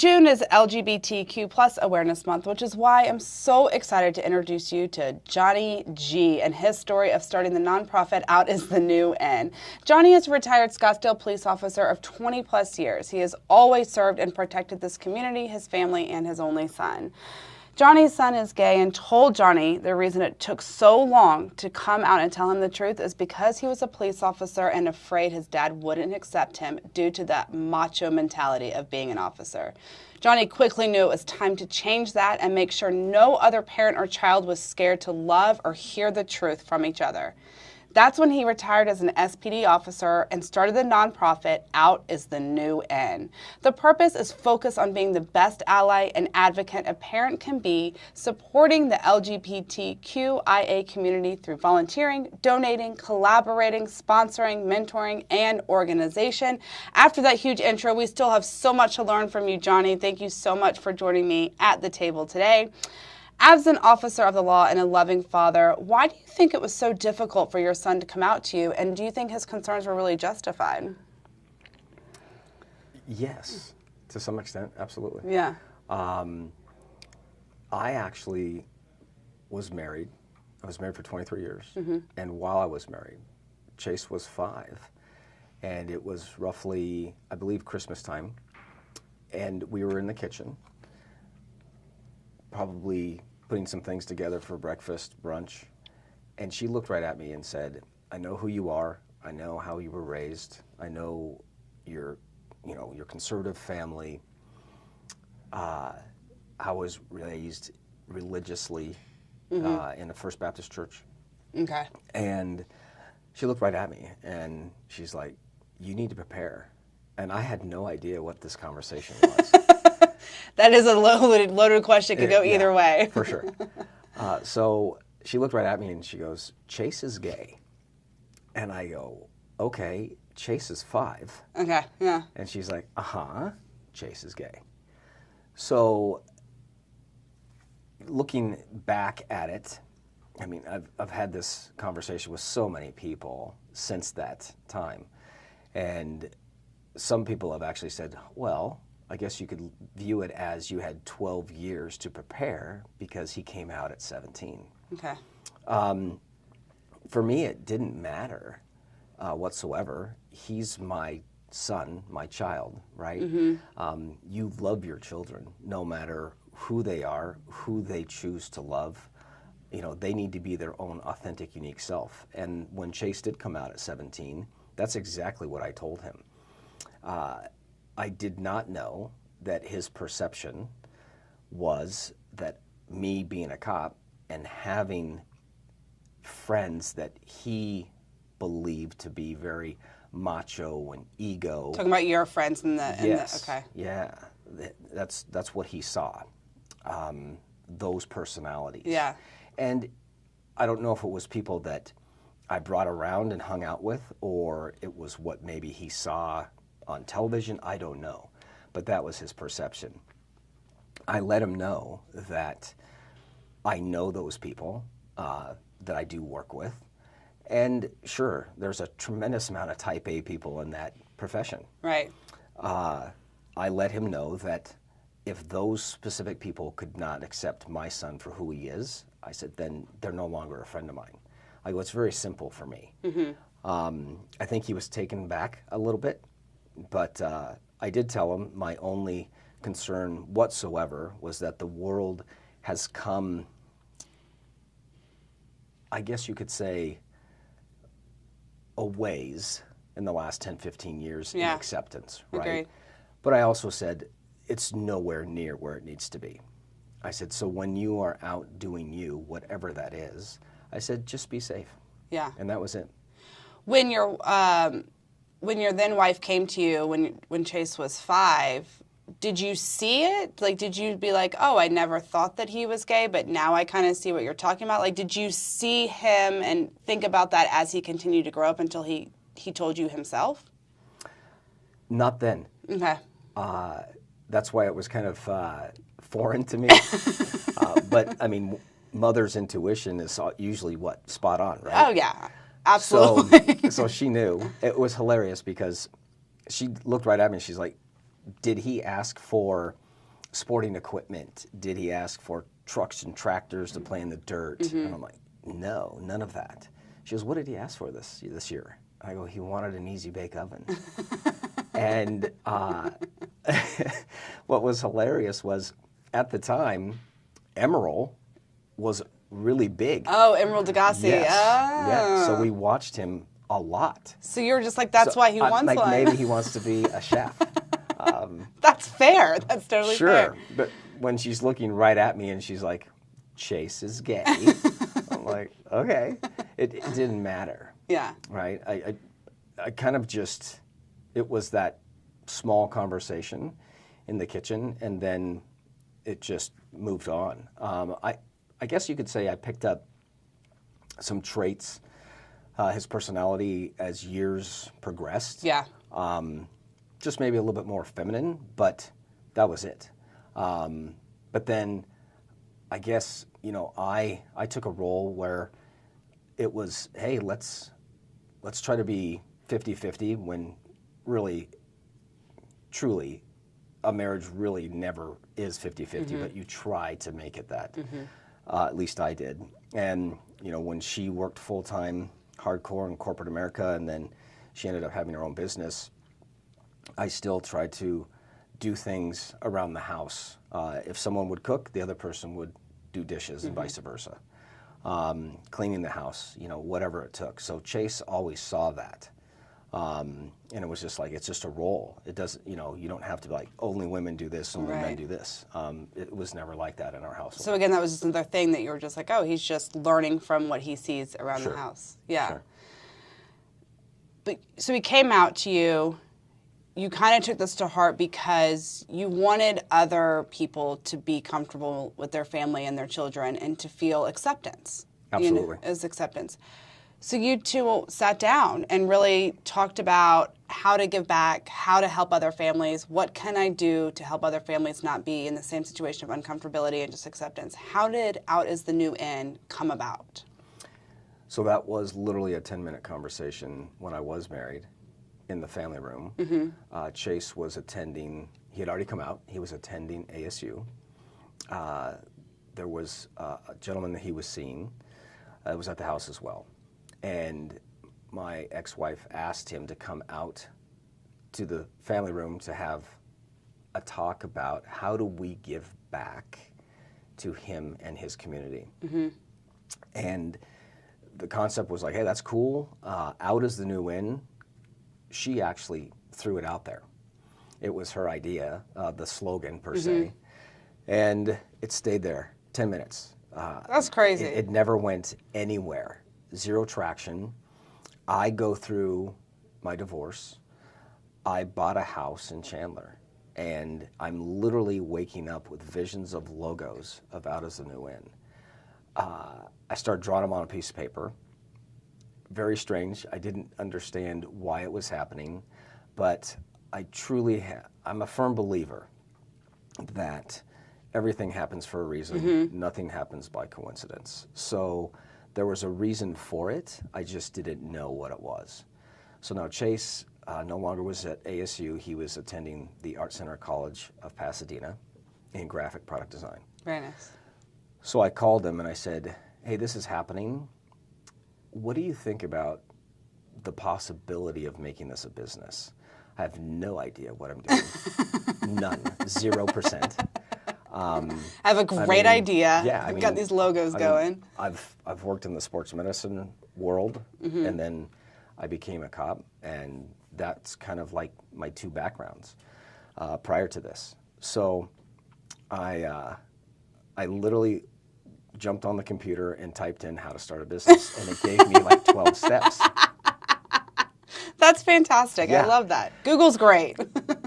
June is LGBTQ plus Awareness Month, which is why I'm so excited to introduce you to Johnnie G and his story of starting the nonprofit Out is the New In. Johnnie is a retired Scottsdale police officer of 20 plus years. He has always served and protected this community, his family, and his only son. Johnnie's son is gay and told Johnnie the reason it took so long to come out and tell him the truth is because he was a police officer and afraid his dad wouldn't accept him due to that macho mentality of being an officer. Johnnie quickly knew it was time to change that and make sure no other parent or child was scared to love or hear the truth from each other. That's when he retired as an SPD officer and started the nonprofit Out is the New In. The purpose is focused on being the best ally and advocate a parent can be, supporting the LGBTQIA community through volunteering, donating, collaborating, sponsoring, mentoring, and organization. After that huge intro, we still have so much to learn from you, Johnnie. Thank you so much for joining me at the table today. As an officer of the law and a loving father, why do you think it was so difficult for your son to come out to you, and do you think his concerns were really justified? Yes, to some extent, absolutely. Yeah. I actually was married. I was married for 23 years, and while I was married, Chase was 5, and it was roughly, I believe, Christmas time, and we were in the kitchen, probably putting some things together for breakfast, brunch, and she looked right at me and said, "I know who you are. I know how you were raised. I know your conservative family. I was raised religiously in the First Baptist Church." Okay. And she looked right at me and she's like, "You need to prepare." And I had no idea what this conversation was. That is a loaded question. It could go either way. For sure. So she looked right at me and she goes, "Chase is gay." And I go, "Okay, Chase is 5. Okay, yeah. And she's like, Chase is gay." So looking back at it, I mean, I've had this conversation with so many people since that time. And some people have actually said, well, I guess you could view it as you had 12 years to prepare because he came out at 17. Okay. For me, it didn't matter whatsoever. He's my son, my child, right? You love your children no matter who they are, who they choose to love. You know, they need to be their own authentic, unique self. And when Chase did come out at 17, that's exactly what I told him. I did not know that his perception was that me being a cop and having friends that he believed to be very macho and ego. Talking about your friends in the, yes, okay. Yeah, that's what he saw, those personalities. Yeah. And I don't know if it was people that I brought around and hung out with, or it was what maybe he saw on television, I don't know, but that was his perception. I let him know that I know those people that I do work with, and sure, there's a tremendous amount of type A people in that profession. Right. I let him know that if those specific people could not accept my son for who he is, I said, then they're no longer a friend of mine. I go, it's very simple for me. I think he was taken back a little bit, but I did tell him my only concern whatsoever was that the world has come, I guess you could say, a ways in the last 10, 15 years in acceptance, right? Agreed. But I also said, it's nowhere near where it needs to be. I said, so when you are out doing you, whatever that is, I said, just be safe. Yeah. And that was it. When your then wife came to you when Chase was 5, did you see it? Like, did you be like, oh, I never thought that he was gay, but now I kind of see what you're talking about? Like, did you see him and think about that as he continued to grow up until he told you himself? Not then. Okay. That's why it was kind of foreign to me. But, I mean, mother's intuition is usually what? Spot on, right? Oh, yeah. Absolutely. So she knew. It was hilarious because she looked right at me and she's like, did he ask for sporting equipment? Did he ask for trucks and tractors to play in the dirt? And I'm like, no, none of that. She goes, what did he ask for this year? I go, he wanted an easy bake oven. And what was hilarious was, at the time, Emerald was really big. Oh, Emerald Lagasse. Yes. Oh. Yeah. So we watched him a lot. So you're just like, that's why he wants like one. Maybe he wants to be a chef. That's fair. That's totally fair. Sure. But when she's looking right at me and she's like, Chase is gay, I'm like, okay. It didn't matter. Yeah. Right? I kind of just, it was that small conversation in the kitchen, and then it just moved on. I guess you could say I picked up some traits, his personality, as years progressed. Yeah. Just maybe a little bit more feminine, but that was it. But then I guess, I took a role where it was, hey, let's try to be 50-50, when really, truly, a marriage really never is 50-50, but you try to make it that. At least I did. And, when she worked full-time, hardcore in corporate America, and then she ended up having her own business, I still tried to do things around the house. If someone would cook, the other person would do dishes, and vice versa. Cleaning the house, whatever it took. So Chase always saw that. And it was just like, it's just a role. It doesn't, you don't have to be like, only women do this, only men do this. It was never like that in our household. So again, that was just another thing that you were just like, oh, he's just learning from what he sees around the house. Yeah. Sure. But so he came out to you. You kind of took this to heart because you wanted other people to be comfortable with their family and their children and to feel acceptance. Absolutely. As acceptance. So you two sat down and really talked about how to give back, how to help other families. What can I do to help other families not be in the same situation of uncomfortability and just acceptance? How did Out is the New In come about? So that was literally a 10-minute conversation when I was married, in the family room. Chase was attending, he had already come out, he was attending ASU. There was a gentleman that he was seeing that was at the house as well. And my ex-wife asked him to come out to the family room to have a talk about how do we give back to him and his community. And the concept was like, hey, that's cool. Out is the new in. She actually threw it out there. It was her idea, the slogan per se, and it stayed there 10 minutes. That's crazy. It never went anywhere. Zero traction. I go through my divorce. I bought a house in Chandler, and I'm literally waking up with visions of logos of Out is the New In. I started drawing them on a piece of paper. Very strange. I didn't understand why it was happening, but I truly, I'm a firm believer that everything happens for a reason. Nothing happens by coincidence. So there was a reason for it. I just didn't know what it was. So now Chase no longer was at ASU. He was attending the Art Center College of Pasadena in graphic product design. Very nice. So I called him and I said, hey, this is happening. What do you think about the possibility of making this a business? I have no idea what I'm doing. None. 0%. I have a great idea. Yeah, I've got these logos going. I've worked in the sports medicine world, and then I became a cop, and that's kind of like my two backgrounds prior to this. So I literally jumped on the computer and typed in how to start a business, and it gave me like 12 steps. That's fantastic. Yeah. I love that. Google's great.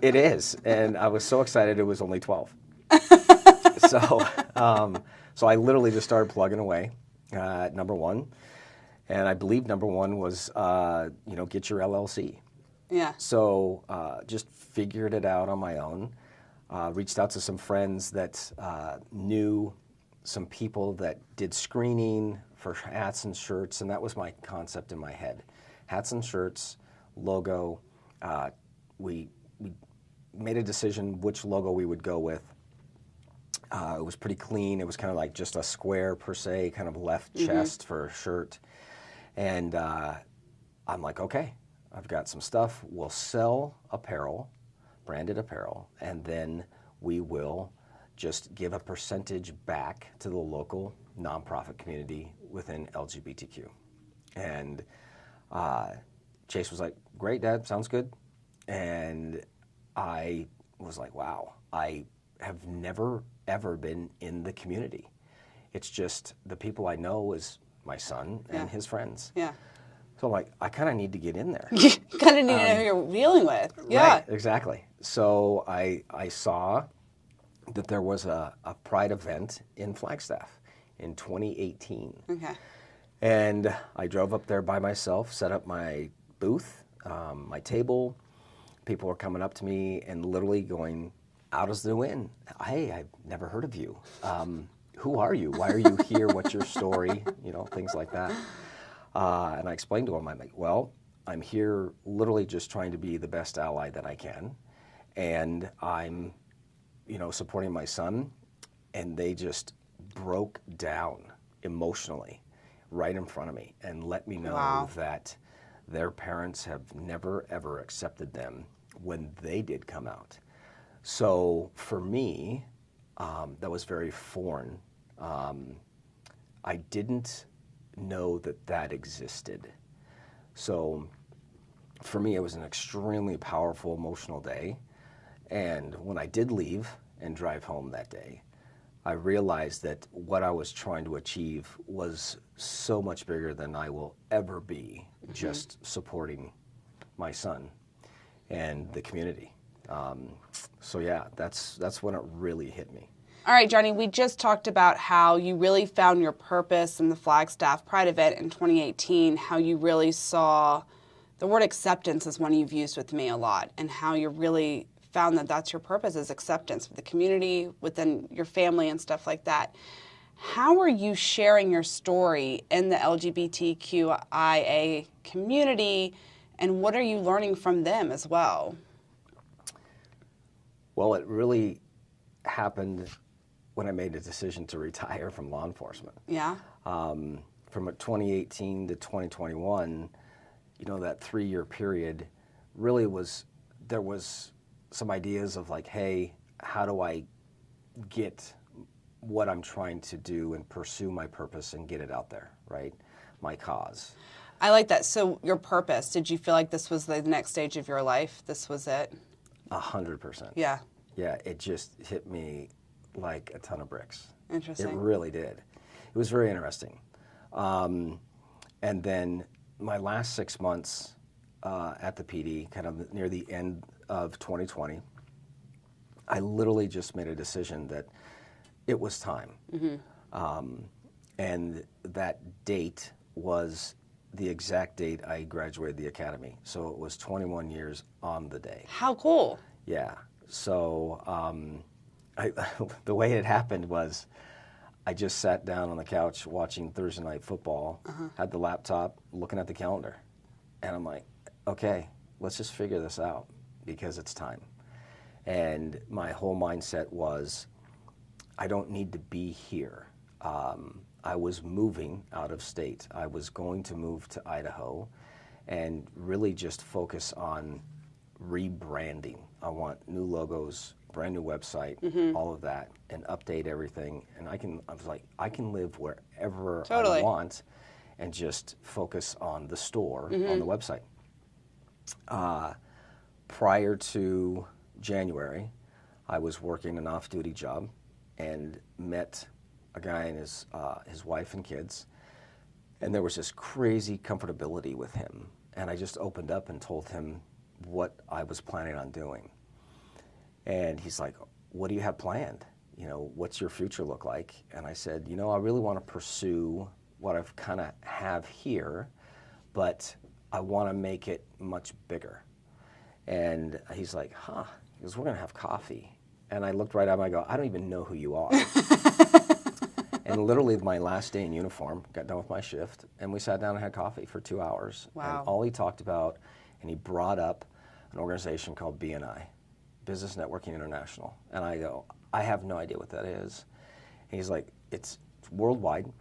It is, and I was so excited it was only 12. So I literally just started plugging away at number one, and I believe number one was, get your LLC. Yeah. So just figured it out on my own, reached out to some friends that knew some people that did screening for hats and shirts, and that was my concept in my head. Hats and shirts, logo. We made a decision which logo we would go with. It was pretty clean. It was kind of like just a square per se, kind of left chest for a shirt. And I'm like, okay, I've got some stuff. We'll sell apparel, branded apparel, and then we will just give a percentage back to the local nonprofit community within LGBTQ. And Chase was like, great, Dad, sounds good. And I was like, wow, I have never, ever been in the community. It's just the people I know is my son and his friends. Yeah. So I'm like, I kind of need to get in there. You kind of need to know who you're dealing with. Yeah. Right, exactly. So I saw that there was a Pride event in Flagstaff in 2018. Okay. And I drove up there by myself, set up my booth, my table. People were coming up to me and literally going, out as the wind. Hey, I've never heard of you. Who are you? Why are you here? What's your story? You know, things like that. And I explained to them, I'm like, well, I'm here literally just trying to be the best ally that I can. And I'm, you know, supporting my son. And they just broke down emotionally right in front of me and let me know that their parents have never, ever accepted them when they did come out. So for me, that was very foreign. I didn't know that that existed. So for me, it was an extremely powerful, emotional day. And when I did leave and drive home that day, I realized that what I was trying to achieve was so much bigger than I will ever be, just supporting my son and the community. So yeah, that's when it really hit me. All right, Johnnie, we just talked about how you really found your purpose in the Flagstaff Pride event in 2018, how you really saw the word acceptance is one you've used with me a lot, and how you really found that that's your purpose, is acceptance for the community, within your family and stuff like that. How are you sharing your story in the LGBTQIA community, and what are you learning from them as well? Well, it really happened when I made a decision to retire from law enforcement. Yeah. From 2018 to 2021, you know, that 3-year period really was, there was some ideas of like, hey, how do I get what I'm trying to do and pursue my purpose and get it out there, right? My cause. I like that. So your purpose, did you feel like this was the next stage of your life? This was it? 100%. Yeah. Yeah, it just hit me like a ton of bricks. Interesting. It really did. It was very interesting. And then my last 6 months at the PD, kind of near the end of 2020, I literally just made a decision that it was time. And that date was the exact date I graduated the academy. So it was 21 years on the day. How cool. Yeah. So the way it happened was I just sat down on the couch watching Thursday Night Football, had the laptop, looking at the calendar. And I'm like, okay, let's just figure this out because it's time. And my whole mindset was, I don't need to be here. I was moving out of state. I was going to move to Idaho and really just focus on rebranding. I want new logos, brand new website, all of that, and update everything. And I was like, I can live wherever I want and just focus on the store, on the website. Prior to January, I was working an off-duty job and met a guy and his wife and kids, and there was this crazy comfortability with him. And I just opened up and told him what I was planning on doing. And he's like, what do you have planned? You know, what's your future look like? And I said, you know, I really want to pursue what I've kind of have here, but I want to make it much bigger. And he's like, huh? He goes, we're going to have coffee. And I looked right at him, I go, I don't even know who you are. And literally my last day in uniform, got done with my shift, and we sat down and had coffee for 2 hours. Wow. And all he talked about, and he brought up an organization called BNI, Business Networking International. And I go, I have no idea what that is. And he's like, it's worldwide,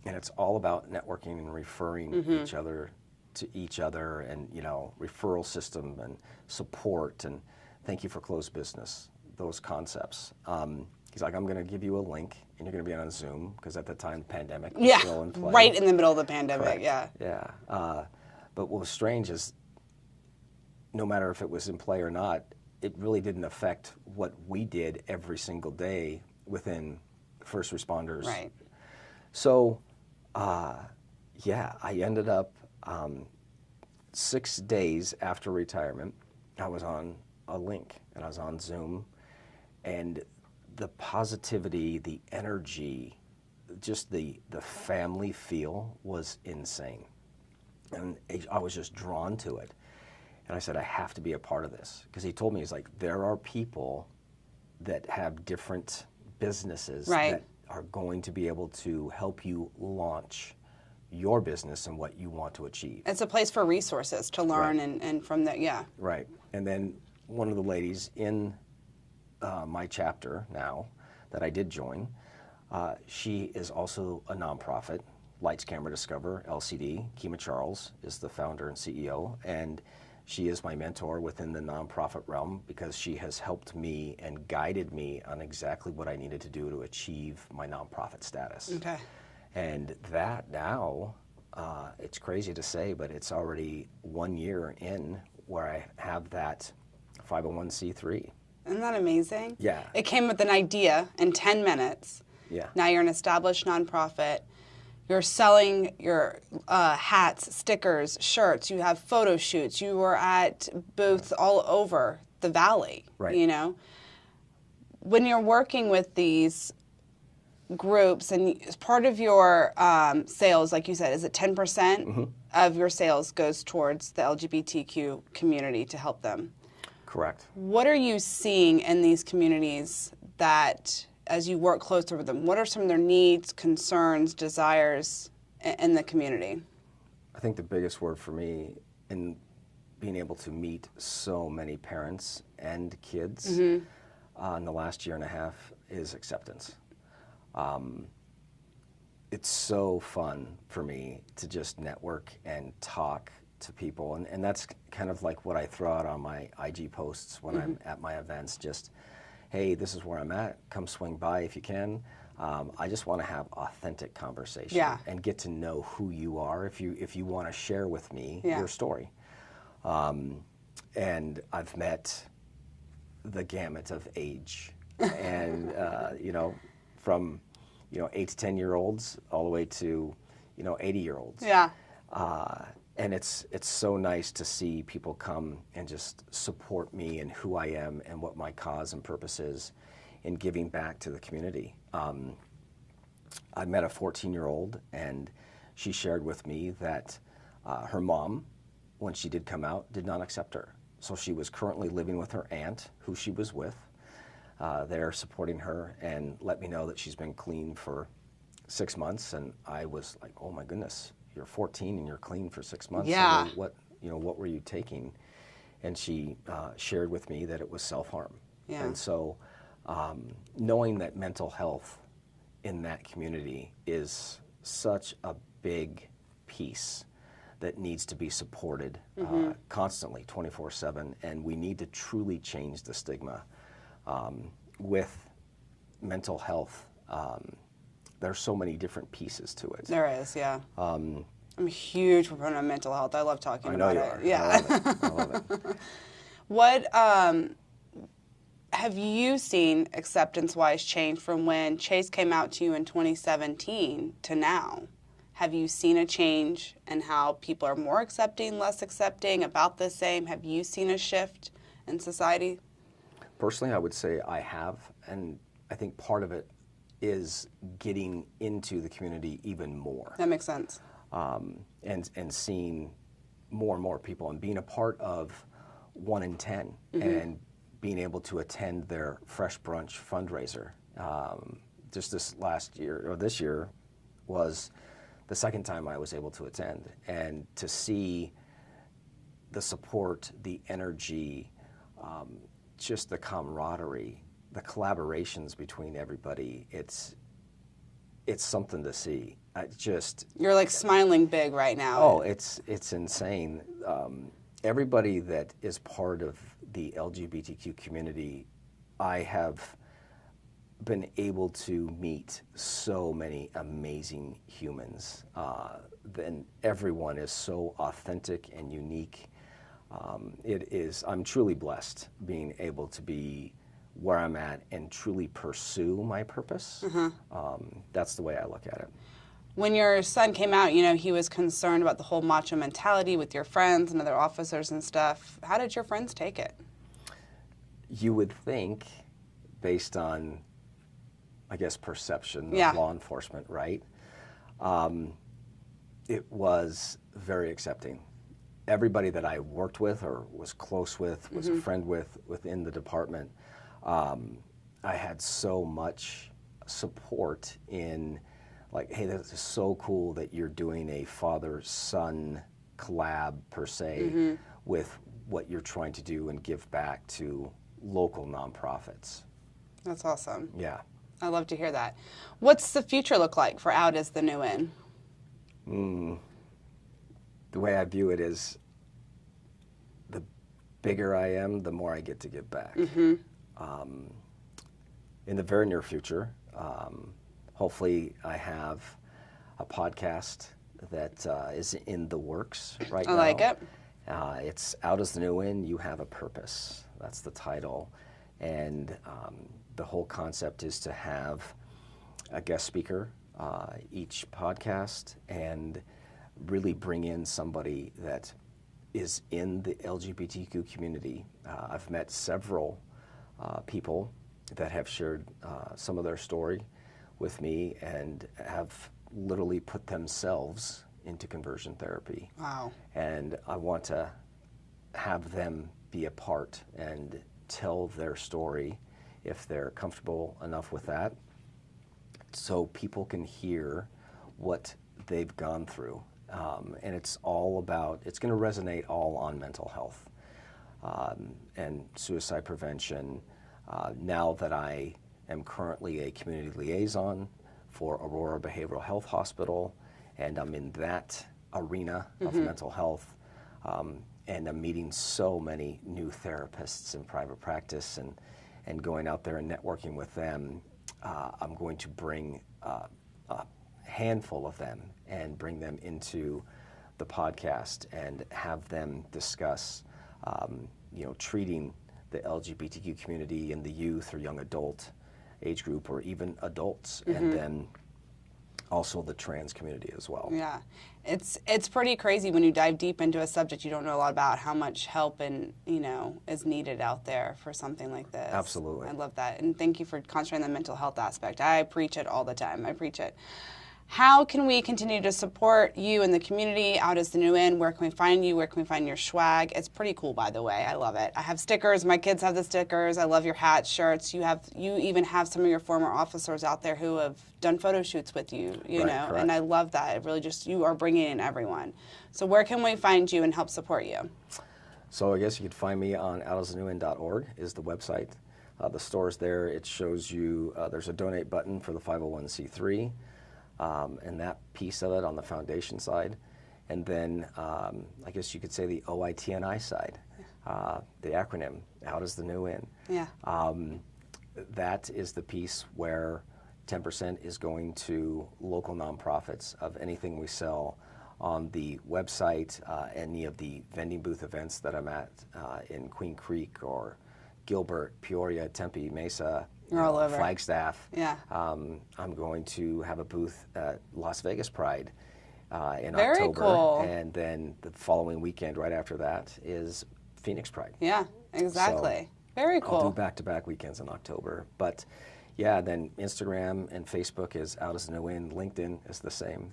and it's all about networking and referring each other to each other, and, you know, referral system and support and thank you for closed business, those concepts. He's like, I'm going to give you a link, and you're going to be on Zoom, because at the time the pandemic was still in play. Right in the middle of the pandemic. Correct. Yeah. Yeah. But what was strange is, no matter if it was in play or not, it really didn't affect what we did every single day within first responders. Right. So, yeah, I ended up 6 days after retirement, I was on a link, and I was on Zoom, and the positivity, the energy, just the family feel was insane. And I was just drawn to it. And I said, I have to be a part of this. Because he told me, he's like, there are people that have different businesses that are going to be able to help you launch your business and what you want to achieve. It's a place for resources to learn, and from there, Right. And then one of the ladies in my chapter now that I did join, she is also a nonprofit, Lights Camera Discover, LCD. Kima Charles is the founder and CEO, and she is my mentor within the nonprofit realm, because she has helped me and guided me on exactly what I needed to do to achieve my nonprofit status. Okay. And that now, it's crazy to say, but it's already 1 year in where I have that 501c3. Isn't that amazing? Yeah. It came with an idea in 10 minutes. Yeah. Now you're an established nonprofit. You're selling your hats, stickers, shirts. You have photo shoots. You were at booths all over the valley. Right. You know, when you're working with these groups, and part of your sales, like you said, is it 10% of your sales goes towards the LGBTQ community to help them? Correct. What are you seeing in these communities that, as you work closer with them, what are some of their needs, concerns, desires in the community? I think the biggest word for me in being able to meet so many parents and kids in the last year and a half is acceptance. It's so fun for me to just network and talk to people, and that's kind of like what I throw out on my IG posts when I'm at my events. Just, hey, this is where I'm at. Come swing by if you can. I just want to have authentic conversation and get to know who you are. If you want to share with me your story, and I've met the gamut of age, and you know, from 8 to 10-year-olds all the way to 80-year-olds. Yeah. And it's so nice to see people come and just support me and who I am and what my cause and purpose is in giving back to the community. I met a 14-year-old, and she shared with me that her mom, when she did come out, did not accept her. So she was currently living with her aunt, who she was with. They're supporting her, and let me know that she's been clean for 6 months. And I was like, oh my goodness, you're 14 and you're clean for 6 months. Yeah. So what were you taking? And she shared with me that it was self-harm. Yeah. And so knowing that mental health in that community is such a big piece that needs to be supported constantly, 24/7, and we need to truly change the stigma with mental health. There's so many different pieces to it. There is, yeah. I'm a huge proponent of mental health. I love talking about it. I know you are. Yeah. I love it. What have you seen acceptance-wise change from when Chase came out to you in 2017 to now? Have you seen a change in how people are more accepting, less accepting, about the same? Have you seen a shift in society? Personally, I would say I have, and I think part of it is getting into the community even more. That makes sense. And seeing more and more people and being a part of 1 in 10 and being able to attend their Fresh Brunch fundraiser. Just this year was the second time I was able to attend, and to see the support, the energy, just the camaraderie, the collaborations between everybody, it's something to see. You're like smiling big right now. Oh, it's insane. Everybody that is part of the LGBTQ community, I have been able to meet so many amazing humans. And everyone is so authentic and unique. I'm truly blessed being able to be where I'm at and truly pursue my purpose. That's the way I look at it. When your son came out, he was concerned about the whole macho mentality with your friends and other officers and stuff. How did your friends take it? You would think, based on, I guess, perception of law enforcement, right? It was very accepting. Everybody that I worked with or was close with, was a friend with within the department, I had so much support in, like, hey, this is so cool that you're doing a father-son collab, per se, with what you're trying to do and give back to local nonprofits. That's awesome. Yeah. I love to hear that. What's the future look like for Out as the New In? The way I view it is, the bigger I am, the more I get to give back. In the very near future, hopefully I have a podcast that is in the works right now. I like it. It's Out as the New In, You Have a Purpose. That's the title. And the whole concept is to have a guest speaker each podcast and really bring in somebody that is in the LGBTQ community. I've met several people that have shared some of their story with me and have literally put themselves into conversion therapy. Wow. And I want to have them be a part and tell their story if they're comfortable enough with that, so people can hear what they've gone through. And it's all about, it's going to resonate all on mental health and suicide prevention. Now that I am currently a community liaison for Aurora Behavioral Health Hospital, and I'm in that arena of mental health, and I'm meeting so many new therapists in private practice and going out there and networking with them. I'm going to bring a handful of them and bring them into the podcast and have them discuss, treating the LGBTQ community and the youth or young adult age group, or even adults, and then also the trans community as well. Yeah, it's pretty crazy when you dive deep into a subject you don't know a lot about, how much help and is needed out there for something like this. Absolutely. I love that, and thank you for concentrating on the mental health aspect. I preach it all the time. I preach it. How can we continue to support you and the community? Out as the New In, where can we find you? Where can we find your swag? It's pretty cool, by the way. I love it. I have stickers. My kids have the stickers. I love your hats, shirts. You even have some of your former officers out there who have done photo shoots with you, you know, correct. and I love that. It really you are bringing in everyone. So where can we find you and help support you? So I guess you could find me on outasthenewiN.org is the website. The store's there. It shows you, there's a donate button for the 501c3. And that piece of it on the foundation side. And then I guess you could say the OITNI side, the acronym, Out as the New In. Yeah. That is the piece where 10% is going to local nonprofits of anything we sell on the website, any of the vending booth events that I'm at in Queen Creek or Gilbert, Peoria, Tempe, Mesa, all over. Flagstaff. Yeah. I'm going to have a booth at Las Vegas Pride in Very October. cool. And then the following weekend right after that is Phoenix Pride. Yeah, exactly. So very cool. I'll do back-to-back weekends in October. But yeah, then Instagram and Facebook is Out as the New In. LinkedIn is the same.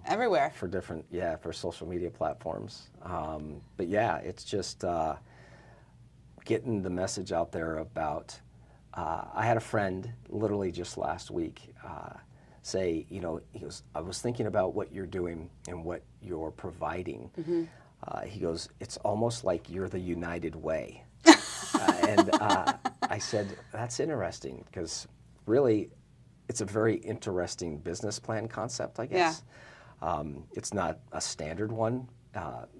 Everywhere. For different, for social media platforms. But yeah, it's just getting the message out there about, I had a friend literally just last week say, he goes, I was thinking about what you're doing and what you're providing. He goes, it's almost like you're the United Way. And I said, that's interesting, because really it's a very interesting business plan concept, I guess. Yeah. It's not a standard one.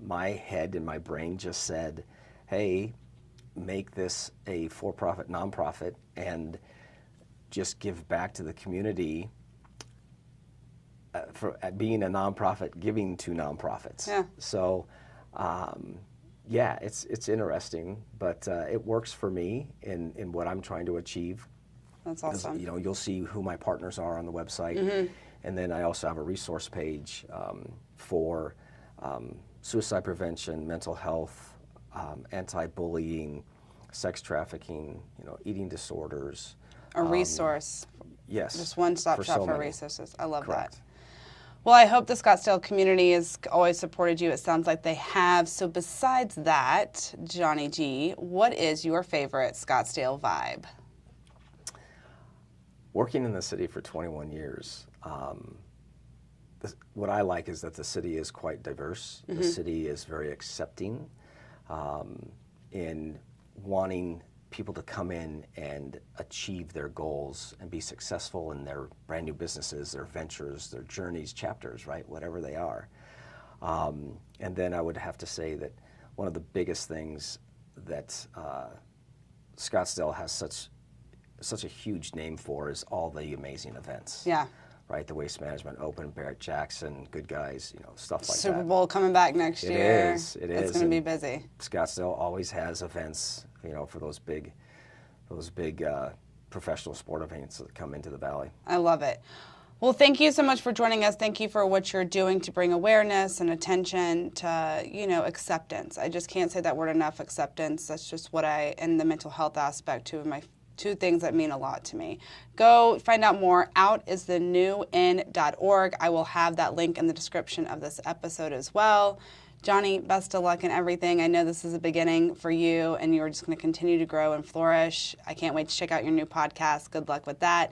My head and my brain just said, hey, make this a for-profit nonprofit and just give back to the community for being a nonprofit, giving to nonprofits. Yeah. So, yeah, it's interesting, but it works for me in what I'm trying to achieve. That's awesome. You know, you'll see who my partners are on the website, and then I also have a resource page for suicide prevention, mental health, anti-bullying, sex trafficking, you know, eating disorders. A resource. Yes. Just one-stop shop for resources. I love Correct. that. Well, I hope the Scottsdale community has always supported you. It sounds like they have. So besides that, Johnnie G, what is your favorite Scottsdale vibe? Working in the city for 21 years, what I like is that the city is quite diverse. The city is very accepting in wanting people to come in and achieve their goals and be successful in their brand new businesses, their ventures, their journeys, chapters, right? Whatever they are. And then I would have to say that one of the biggest things that Scottsdale has such a huge name for is all the amazing events. Yeah. Right, the Waste Management Open, Barrett Jackson, Good Guys, you know, stuff like that. Super Bowl coming back next year. It is. It's going to be busy. Scottsdale always has events, you know, for those big professional sport events that come into the valley. I love it. Well, thank you so much for joining us. Thank you for what you're doing to bring awareness and attention to, you know, acceptance. I just can't say that word enough, acceptance. That's just what and the mental health aspect, two things that mean a lot to me. Go find out more, outisthenewn.org. I will have that link in the description of this episode as well. Johnnie, best of luck in everything. I know this is a beginning for you, and you're just going to continue to grow and flourish. I can't wait to check out your new podcast. Good luck with that.